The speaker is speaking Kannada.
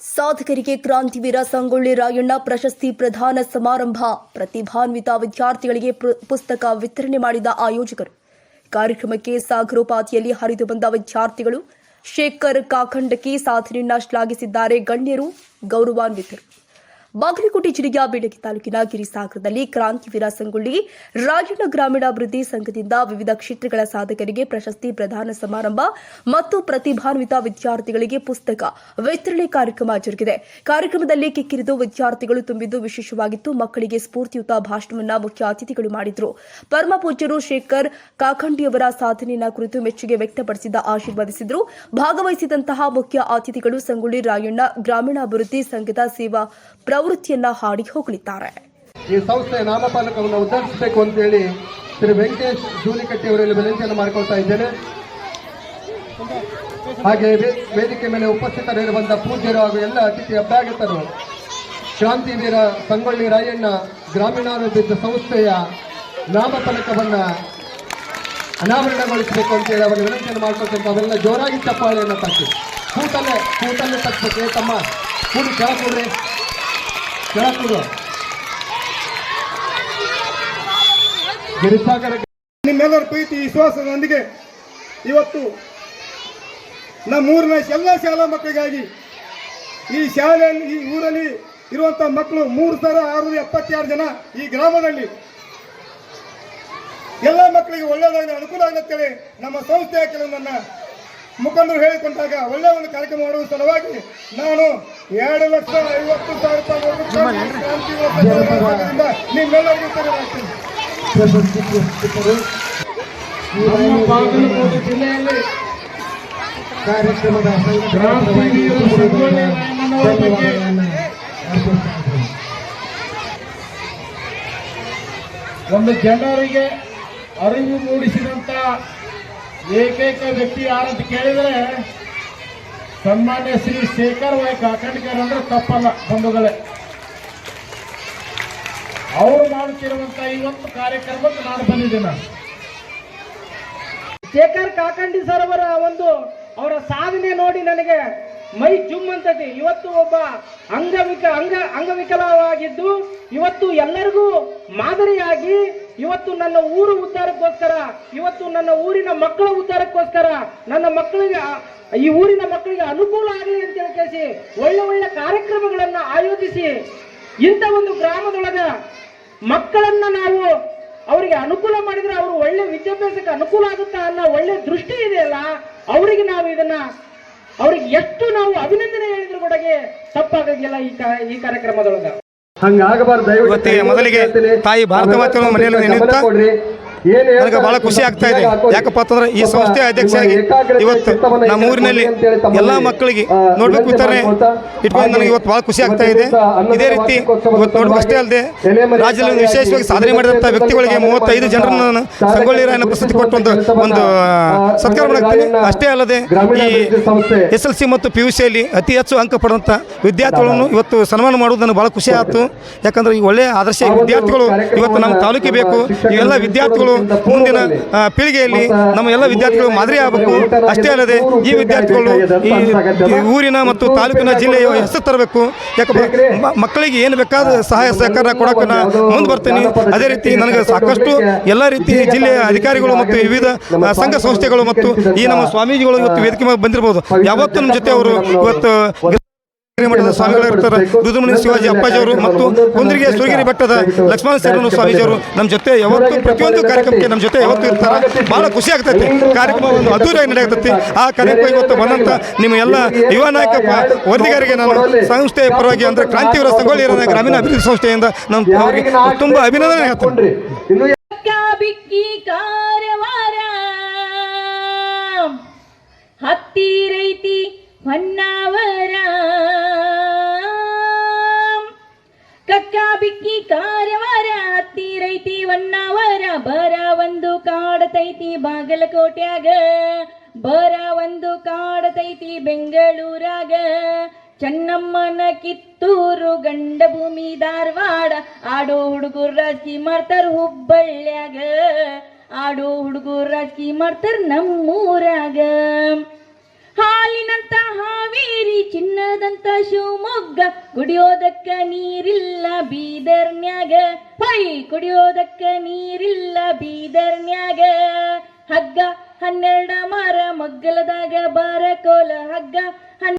ಸಾಧಕರಿಗೆ ಕ್ರಾಂತಿವೀರ ಸಂಗೊಳ್ಳಿ ರಾಯಣ್ಣ ಪ್ರಶಸ್ತಿ ಪ್ರದಾನ ಸಮಾರಂಭ. ಪ್ರತಿಭಾನ್ವಿತ ವಿದ್ಯಾರ್ಥಿಗಳಿಗೆ ಪುಸ್ತಕ ವಿತರಣೆ ಮಾಡಿದ ಆಯೋಜಕರು. ಕಾರ್ಯಕ್ರಮಕ್ಕೆ ಸಾಗರೋಪಾದಿಯಲ್ಲಿ ಹರಿದು ಬಂದ ವಿದ್ಯಾರ್ಥಿಗಳು ಶೇಖರ್ ಕಾಕಂಡಕಿ ಸಾಧನೆಯನ್ನ ಶ್ಲಾಘಿಸಿದ್ದಾರೆ. ಗಣ್ಯರು, ಗೌರವಾನ್ವಿತರು. ಬಾಗಲಕೋಟೆ ಜಿಲ್ಲೆಯ ಬೇಡಗಿ ತಾಲೂಕಿನ ಗಿರಿಸಾಗರದಲ್ಲಿ ಕ್ರಾಂತಿವೀರ ಸಂಗೊಳ್ಳಿ ರಾಯಣ್ಣ ಗ್ರಾಮೀಣಾಭಿವೃದ್ಧಿ ಸಂಘದಿಂದ ವಿವಿಧ ಕ್ಷೇತ್ರಗಳ ಸಾಧಕರಿಗೆ ಪ್ರಶಸ್ತಿ ಪ್ರದಾನ ಸಮಾರಂಭ ಮತ್ತು ಪ್ರತಿಭಾನ್ವಿತ ವಿದ್ಯಾರ್ಥಿಗಳಿಗೆ ಪುಸ್ತಕ ವಿತರಣೆ ಕಾರ್ಯಕ್ರಮ ಜರುಗಿದೆ. ಕಾರ್ಯಕ್ರಮದಲ್ಲಿ ಕಿಕ್ಕಿರಿದು ವಿದ್ಯಾರ್ಥಿಗಳು ತುಂಬಿದ್ದು ವಿಶೇಷವಾಗಿತ್ತು. ಮಕ್ಕಳಿಗೆ ಸ್ಫೂರ್ತಿಯುತ ಭಾಷಣವನ್ನ ಮುಖ್ಯ ಅತಿಥಿಗಳು ಮಾಡಿದ್ರು. ಪರಮ ಪೂಜ್ಯರು ಶೇಖರ್ ಕಾಕಂಡಿಯವರ ಸಾಧನೆಯ ಕುರಿತು ಮೆಚ್ಚುಗೆ ವ್ಯಕ್ತಪಡಿಸಿದ ಆಶೀರ್ವದಿಸಿದರು. ಭಾಗವಹಿಸಿದಂತಹ ಮುಖ್ಯ ಅತಿಥಿಗಳು ಸಂಗೊಳ್ಳಿ ರಾಯಣ್ಣ ಗ್ರಾಮೀಣಾಭಿವೃದ್ಧಿ ಸಂಘದ ಸೇವಾ ಪ್ರವೃತ್ತಿಯನ್ನ ಹಾಡಿ ಹೋಗಲಿದ್ದಾರೆ. ಈ ಸಂಸ್ಥೆಯ ನಾಮಫಲಕವನ್ನು ಉದ್ಘಾಟಿಸಬೇಕು ಅಂತ ಹೇಳಿ ಶ್ರೀ ವೆಂಕಟೇಶ್ ಜೂಲಿಕಟ್ಟಿ ಅವರಲ್ಲಿ ವಿನಂತಿಯನ್ನು ಮಾಡಿಕೊಳ್ತಾ ಇದ್ದೇನೆ. ಹಾಗೆ ವೇದಿಕೆ ಮೇಲೆ ಉಪಸ್ಥಿತರಿರುವಂತಹ ಪೂಜ್ಯರು ಹಾಗೂ ಎಲ್ಲ ಅತಿಥಿ ಅಭ್ಯಾಗತರು ಕ್ರಾಂತಿವೀರ ಸಂಗೊಳ್ಳಿ ರಾಯಣ್ಣ ಗ್ರಾಮೀಣಾಭಿವೃದ್ಧಿ ಸಂಸ್ಥೆಯ ನಾಮಫಲಕವನ್ನ ಅನಾವರಣಗೊಳಿಸಬೇಕು ಅಂತ ಹೇಳಿ ಅವರ ವಿನಂತಿಯನ್ನು ಮಾಡ್ಕೊಳ್ತಾರೆ. ಅವೆಲ್ಲ ಜೋರಾಗಿ ಚಪ್ಪಾಳೆಯನ್ನು ತಟ್ಟಿ ಕೂತಲ್ಲೇ ತಟ್ಟಬೇಕು. ತಮ್ಮ ಕೂಡಿ ಕೆಳಕೂಡ್ರಿ, ಕೆಳಕೂಡು. ಗಿರಿಸಾಗರ ನಿಮ್ಮೆಲ್ಲರ ಪ್ರೀತಿ ವಿಶ್ವಾಸದೊಂದಿಗೆ ಇವತ್ತು ನಮ್ಮೂರಿನ ಎಲ್ಲ ಶಾಲಾ ಮಕ್ಕಳಿಗಾಗಿ ಈ ಶಾಲೆಯಲ್ಲಿ ಈ ಊರಲ್ಲಿ ಇರುವಂಥ ಮಕ್ಕಳು 3672 ಜನ ಈ ಗ್ರಾಮದಲ್ಲಿ ಎಲ್ಲ ಮಕ್ಕಳಿಗೆ ಒಳ್ಳೆಯದಾಗಲಿ, ಅನುಕೂಲ ಆಗಲಿ ನಮ್ಮ ಸಂಸ್ಥೆಯ ಕೆಲವು ನನ್ನ ಮುಖಂಡರು ಹೇಳಿಕೊಂಡಾಗ ಒಳ್ಳೆಯ ಒಂದು ಕಾರ್ಯಕ್ರಮ ಮಾಡುವ ಸಲುವಾಗಿ ನಾನು 2,50,000 ರೂಪಾಯಿ ನಿಮ್ಮೆಲ್ಲರಿಗೂ ತೆರವಾಗ್ತೀನಿ. ಬಾಗಲಕೋಟೆ ಜಿಲ್ಲೆಯಲ್ಲಿ ಕಾರ್ಯಕ್ರಮದ ಒಂದು ಜನರಿಗೆ ಅರಿವು ಮೂಡಿಸಿದಂತ ಏಕೈಕ ವ್ಯಕ್ತಿ ಯಾರಂತ ಕೇಳಿದರೆ ಸನ್ಮಾನ್ಯ ಶ್ರೀ ಶೇಖರ್ ವೈ ಕಾಕಂಡ್ಕರ್ ಅಂದ್ರೆ ತಪ್ಪಲ್ಲ ಬಂಧುಗಳೇ. ಅವರು ಮಾಡುತ್ತಿರುವಂತ ಇವತ್ತು ಕಾರ್ಯಕ್ರಮಕ್ಕೆ ನಾನು ಬಂದಿದ್ದೇನೆ. ಶೇಖರ್ ಕಾಕಂಡಿ ಸರ್ ಅವರ ಸಾಧನೆ ನೋಡಿ ನನಗೆ ಮೈ ಜುಮ್ ಅಂತತಿ. ಇವತ್ತು ಒಬ್ಬ ಅಂಗವಿಕಲವಾಗಿದ್ದು ಇವತ್ತು ಎಲ್ಲರಿಗೂ ಮಾದರಿಯಾಗಿ ಇವತ್ತು ನನ್ನ ಊರು ಉದ್ಧಾರಕ್ಕೋಸ್ಕರ, ಇವತ್ತು ನನ್ನ ಊರಿನ ಮಕ್ಕಳ ಉದ್ಧಾರಕ್ಕೋಸ್ಕರ, ನನ್ನ ಮಕ್ಕಳಿಗೆ ಈ ಊರಿನ ಮಕ್ಕಳಿಗೆ ಅನುಕೂಲ ಆಗಲಿ ಅಂತ ಹೇಳಿ ಒಳ್ಳೆ ಕಾರ್ಯಕ್ರಮಗಳನ್ನ ಆಯೋಜಿಸಿ ಇಂಥ ಒಂದು ಗ್ರಾಮದೊಳಗ ಮಕ್ಕಳನ್ನ ನಾವು ಅವರಿಗೆ ಅನುಕೂಲ ಮಾಡಿದ್ರೆ ಅವರು ಒಳ್ಳೆ ವಿದ್ಯಾಭ್ಯಾಸಕ್ಕೆ ಅನುಕೂಲ ಆಗುತ್ತಾ ಅನ್ನೋ ಒಳ್ಳೆ ದೃಷ್ಟಿ ಇದೆಯಲ್ಲ, ಅವರಿಗೆ ನಾವು ಇದನ್ನ ಅವ್ರಿಗೆ ಎಷ್ಟು ನಾವು ಅಭಿನಂದನೆ ಹೇಳಿದ್ರು ಕೂಡ ತಪ್ಪಾಗಂಗಿಲ್ಲ ಈ ಕಾರ್ಯಕ್ರಮದೊಳಗ. ಹಂಗಾಗಬಾರ್ದು. ಮೊದಲಿಗೆ ತಾಯಿ ಭಾರತ ಮಾತೆಯ ಮನೆಯಲ್ಲಿ ನೆನೆಯುತ್ತಾ ನನಗೆ ಬಹಳ ಖುಷಿ ಆಗ್ತಾ ಇದೆ. ಯಾಕಪ್ಪ ಅಂತಂದ್ರೆ ಈ ಸಂಸ್ಥೆಯ ಅಧ್ಯಕ್ಷರಾಗಿ ಇವತ್ತು ನಮ್ಮ ಊರಿನಲ್ಲಿ ಎಲ್ಲಾ ಮಕ್ಕಳಿಗೆ ನೋಡ್ಬೇಕು ವಿತರಣೆ ಇಟ್ಕೊಂಡು ನನಗೆ ಇವತ್ತು ಬಹಳ ಖುಷಿ ಆಗ್ತಾ ಇದೆ. ಇದೇ ರೀತಿ ಇವತ್ತು ನೋಡ್ಬೇಕು ಅಷ್ಟೇ ಅಲ್ಲದೆ ರಾಜ್ಯದಲ್ಲಿ ವಿಶೇಷವಾಗಿ ಸಾಧನೆ ಮಾಡಿದಂಥ ವ್ಯಕ್ತಿಗಳಿಗೆ 35 ಜನರನ್ನು ಸಂಗೊಳ್ಳಿ ರಾಯಣ್ಣ ಪ್ರಶಸ್ತಿ ಕೊಟ್ಟು ಒಂದು ಸತ್ಕಾರ ಮಾಡ್ತೀನಿ. ಅಷ್ಟೇ ಅಲ್ಲದೆ ಈ SLC ಮತ್ತು PUCಯಲ್ಲಿ ಅತಿ ಹೆಚ್ಚು ಅಂಕ ಪಡೆದಂಥ ವಿದ್ಯಾರ್ಥಿಗಳನ್ನು ಇವತ್ತು ಸನ್ಮಾನ ಮಾಡುವುದು ನನಗೆ ಬಹಳ ಖುಷಿ ಆಯಿತು. ಯಾಕಂದ್ರೆ ಈ ಒಳ್ಳೆಯ ಆದರ್ಶ ವಿದ್ಯಾರ್ಥಿಗಳು ಇವತ್ತು ನಮ್ಮ ತಾಲೂಕಿಗೆ ಬೇಕು. ಇವೆಲ್ಲ ವಿದ್ಯಾರ್ಥಿಗಳು ಮುಂದಿನ ಪೀಳಿಗೆಯಲ್ಲಿ ನಮ್ಮ ಎಲ್ಲ ವಿದ್ಯಾರ್ಥಿಗಳು ಮಾದರಿ ಆಗಬೇಕು. ಅಷ್ಟೇ ಅಲ್ಲದೆ ಈ ವಿದ್ಯಾರ್ಥಿಗಳು ಈ ಊರಿನ ಮತ್ತು ತಾಲೂಕಿನ ಜಿಲ್ಲೆಯ ಹೆಸರು ತರಬೇಕು. ಯಾಕಂದ್ರೆ ಮಕ್ಕಳಿಗೆ ಏನು ಬೇಕಾದ ಸಹಾಯ ಸಹಕಾರ ಕೊಡೋಕೆ ನಾನು ಮುಂದೆ ಬರ್ತೀನಿ. ಅದೇ ರೀತಿ ನನಗೆ ಸಾಕಷ್ಟು ಎಲ್ಲ ರೀತಿ ಜಿಲ್ಲೆಯ ಅಧಿಕಾರಿಗಳು ಮತ್ತು ವಿವಿಧ ಸಂಘ ಸಂಸ್ಥೆಗಳು ಮತ್ತು ಈ ನಮ್ಮ ಸ್ವಾಮೀಜಿಗಳು ಇವತ್ತು ವೇದಿಕೆ ಮೇಲೆ ಬಂದಿರಬಹುದು. ಯಾವತ್ತೂ ನಮ್ಮ ಜೊತೆ ಅವರು ಇವತ್ತು ಮಾಡಿದ ಸ್ವಾಮಿಗಳಿರ್ತಾರೆ. ರುದ್ರಮುನಿ ಶಿವಾಜಿ ಅಪ್ಪಾಜಿಯವರು ಮತ್ತು ಕುಂದ್ರಿಗೆ ಸುರಗಿರಿ ಬೆಟ್ಟದ ಲಕ್ಷ್ಮಣ ಶರಣರು ಸ್ವಾಮೀಜಿಯವರು ನಮ್ಮ ಜೊತೆ ಯಾವತ್ತು ಪ್ರತಿಯೊಂದು ಕಾರ್ಯಕ್ರಮಕ್ಕೆ ನಮ್ಮ ಜೊತೆ ಯಾವತ್ತೂ ಇರ್ತಾರೆ. ಬಹಳ ಖುಷಿ ಆಗ್ತೈತಿ. ಕಾರ್ಯಕ್ರಮ ಒಂದು ಅದ್ದೂರಿಯಾಗಿ ನಡೆಯುತ್ತೆ. ಆ ಕಾರ್ಯಕ್ರಮ ಇವತ್ತು ಬಂದಂತ ನಿಮ್ಮ ಎಲ್ಲ ಯುವ ನಾಯಕ ವರದಿಗಾರಿಗೆ ನಾನು ಸಂಸ್ಥೆಯ ಪರವಾಗಿ ಅಂದ್ರೆ ಕ್ರಾಂತಿವೀರ ಸಂಗೊಳ್ಳಿ ರಾಯಣ್ಣ ಗ್ರಾಮೀಣ ಅಭಿವೃದ್ಧಿ ಸಂಸ್ಥೆಯಿಂದ ನಮ್ಮ ಅವರಿಗೆ ತುಂಬಾ ಅಭಿನಂದನೆ ಹೇಳ್ತೀನಿ. ಹತ್ತಿರೈತಿ ಹೊನ್ನಾವರ ಕಕ್ಕ ಬಿಕ್ಕಿ ಕಾರವಾರ ಹತ್ತಿರೈತಿ ಹೊನ್ನಾವರ ಬರ ಒಂದು ಕಾಡತೈತಿ ಬಾಗಲಕೋಟ್ಯಾಗ, ಬರ ಒಂದು ಕಾಡತೈತಿ ಬೆಂಗಳೂರಾಗ, ಚೆನ್ನಮ್ಮನ ಕಿತ್ತೂರು ಗಂಡ ಭೂಮಿ ಧಾರವಾಡ, ಆಡೋ ಹುಡುಗರು ರಾಜಕೀಯ ಮಾಡ್ತಾರ ಹುಬ್ಬಳ್ಳ್ಯಾಗ, ಆಡೋ ಹುಡುಗರು ರಾಜಕೀಯ ಮಾಡ್ತಾರ ನಮ್ಮೂರಾಗ. ಹಾಲಿನಂತ ಹಾವೇರಿ ಚಿನ್ನದಂತ ಶಿವಮೊಗ್ಗ ಕುಡಿಯೋದಕ್ಕ ನೀರಿಲ್ಲ ಬೀದರ್ನ್ಯಾಗ ಹೈ ಕುಡಿಯೋದಕ್ಕ ನೀರಿಲ್ಲ ಬೀದರ್ನ್ಯಾಗ ಹಗ್ಗ 12 ಮರ ಮಗ್ಗಲದಾಗ ಬರಕೋಲ ಹಗ್ಗ